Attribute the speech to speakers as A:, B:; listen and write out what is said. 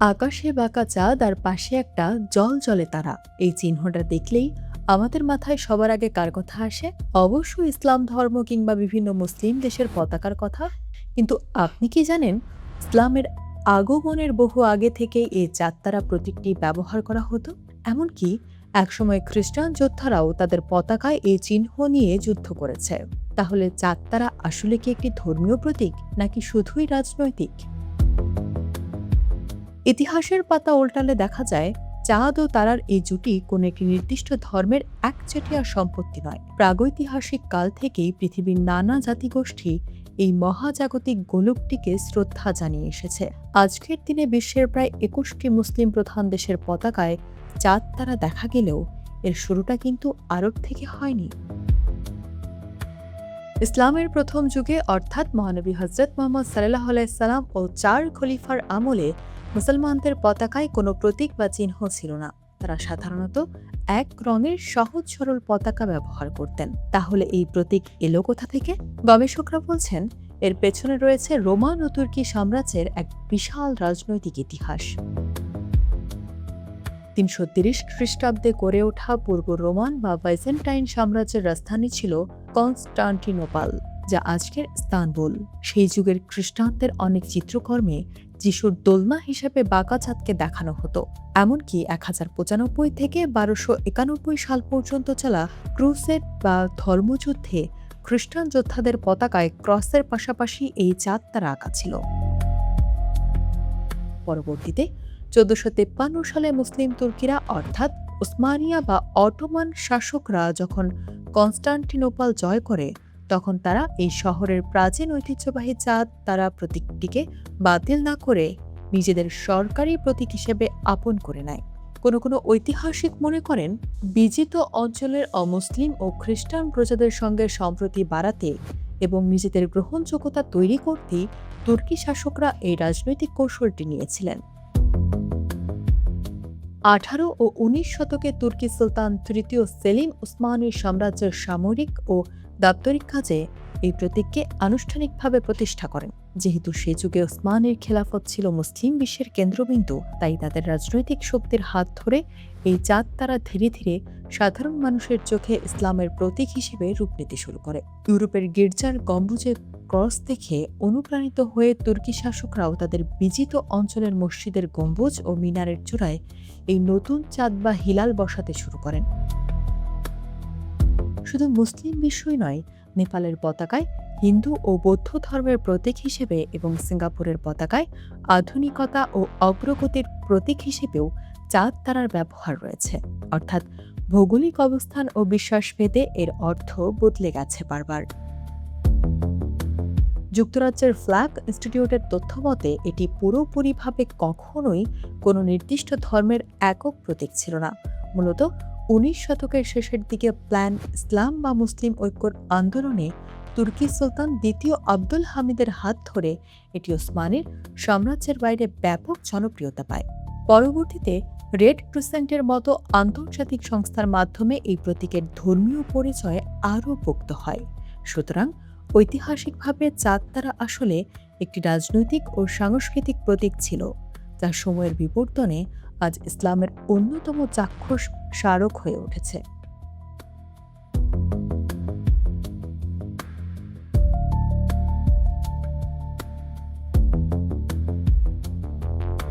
A: আকাশে বাঁকা চাঁদ আর পাশে একটা জল তারা, এই চিহ্নটা দেখলেই আমাদের মাথায় সবার আগে কার কথা আসে? অবশ্যই ইসলাম ধর্ম কিংবা বিভিন্ন মুসলিম দেশের পতাকার কথা। কিন্তু আপনি কি জানেন, ইসলামের আগমনের বহু আগে থেকে এই চাঁদ তারা প্রতীকটি ব্যবহার করা হতো। এমনকি একসময় খ্রিস্টান যোদ্ধারাও তাদের পতাকায় এই চিহ্ন নিয়ে যুদ্ধ করেছে। তাহলে চাঁদ তারা আসলে কি একটি ধর্মীয় প্রতীক, নাকি শুধুই রাজনৈতিক? ইতিহাসের পাতা উল্টালে দেখা যায়, চাঁদ ও তারার এই জুটি কোনো একটি নির্দিষ্ট ধর্মের একচেটিয়া সম্পত্তি নয়। প্রাগৈতিহাসিক কাল থেকেই পৃথিবীর নানা জাতিগোষ্ঠী এই মহাজাগতিক গোলকটিকে শ্রদ্ধা জানিয়ে এসেছে। আজকের দিনে বিশ্বের প্রায় ২১টি মুসলিম প্রধান দেশের পতাকায় চাঁদ তারা দেখা গেলেও এর শুরুটা কিন্তু আরব থেকে হয়নি। ইসলামের প্রথম যুগে অর্থাৎ মহানবী হযরত মুহাম্মদ সাল্লাল্লাহু আলাইহি সাল্লাম ও ৪ খলিফার আমলে মুসলমানদের পতাকায় কোনো প্রতীক বা চিহ্ন ছিল না। তারা সাধারণত এক রঙের সহজ সরল পতাকা ব্যবহার করতেন। তাহলে এই প্রতীক এলো কোথা থেকে? গবেষকরা বলছেন, এর পেছনে রয়েছে রোমান ও তুর্কি সাম্রাজ্যের এক বিশাল রাজনৈতিক ইতিহাস। ৩৩০ খ্রিস্টাব্দে গড়ে ওঠা পূর্ব রোমান বা বাইজেন্টাইন সাম্রাজ্যের রাজধানী ছিল কনস্টান্টিনোপল, যা আজকের ইস্তানবুল। সেই যুগের খ্রিস্টানদের অনেক চিত্রকর্মে যিশুর দোলনা হিসেবে বাঁকা চাঁদকে দেখানো হতো। এমনকি ১০৯৫ থেকে ১২৯১ সাল পর্যন্ত চলা ক্রুসেড বা ধর্মযুদ্ধে খ্রিস্টান যোদ্ধাদের পতাকায় ক্রসের পাশাপাশি এই চাঁদ তারা আঁকা ছিল। পরবর্তীতে ১৪৫৩ সালে মুসলিম তুর্কিরা অর্থাৎ উসমানিয়া বা অটোমান শাসকরা যখন কনস্টান্টিনোপল জয় করে, তখন তারা এই শহরের প্রাচীন ঐতিহ্যবাহী চাঁদ তারা প্রতীকটিকে বাতিল না করে নিজেদের সরকারি প্রতীক হিসেবে আপন করে নেয়। কোনো ঐতিহাসিক মনে করেন, বিজিত অঞ্চলের অমুসলিম ও খ্রিস্টান প্রজাদের সঙ্গে সম্প্রতি বাড়াতে এবং নিজেদের গ্রহণযোগ্যতা তৈরি করতেই তুর্কি শাসকরা এই রাজনৈতিক কৌশলটি নিয়েছিলেন। ১৮ ও ১৯ শতকে তুর্কি সুলতান তৃতীয় সেলিম উসমানী সাম্রাজ্যের সামরিক ও দাপ্তরিক কাজে এই প্রতীককে আনুষ্ঠানিকভাবে প্রতিষ্ঠা করেন। যেহেতু সে যুগে উসমানীর খেলাফত ছিল মুসলিম বিশ্বের কেন্দ্রবিন্দু, তাই তাদের রাজনৈতিক শক্তির হাত ধরে এই চাঁদ তারা ধীরে ধীরে সাধারণ মানুষের চোখে ইসলামের প্রতীক হিসেবে রূপ নিতে শুরু করে। ইউরোপের গির্জার গম্বুজে ক্রস দেখে অনুপ্রাণিত হয়ে তুর্কি শাসকরাও তাদের বিজিত অঞ্চলের মসজিদের গম্বুজ ও মিনারের চূড়ায় এই নতুন চাঁদ বা হিলাল বসাতে শুরু করেন। শুধু মুসলিম বিশ্বই নয়, নেপালের পতাকায় হিন্দু ও বৌদ্ধ ধর্মের প্রতীক হিসেবে এবং সিঙ্গাপুরের পতাকায় আধুনিকতা ও অগ্রগতির প্রতীক হিসেবেও চাঁদ তারার ব্যবহার রয়েছে। অর্থাৎ ভৌগোলিক অবস্থান ও বিশ্বাসভেদে এর অর্থ বদলে গেছে বারবার। যুক্তরাজ্যের ফ্ল্যাগ ইনস্টিটিউটের তথ্য মতে এটি পুরোপুরিভাবে কখনোই কোনো নির্দিষ্ট ধর্মের একক প্রতীক ছিল না। মূলত ১৯ শতকের শেষের দিকে প্ল্যান ইসলাম বা মুসলিম ঐক্যর আন্দোলনে তুর্কি সুলতান দ্বিতীয় আব্দুল হামিদের হাত ধরে এটি ওসমানীর সাম্রাজ্যের বাইরে ব্যাপক জনপ্রিয়তা পায়। পরবর্তীতে রেড ক্রিসেন্টের মতো আন্তর্জাতিক সংস্থার মাধ্যমে এই প্রতীকের ধর্মীয় পরিচয় আরও পোক্ত হয়। সুতরাং ঐতিহাসিকভাবে চাঁদ তারা আসলে একটি রাজনৈতিক ও সাংস্কৃতিক প্রতীক ছিল, যা সময়ের বিবর্তনে আজ ইসলামের অন্যতম চাক্ষুষ স্মারক হয়ে উঠেছে।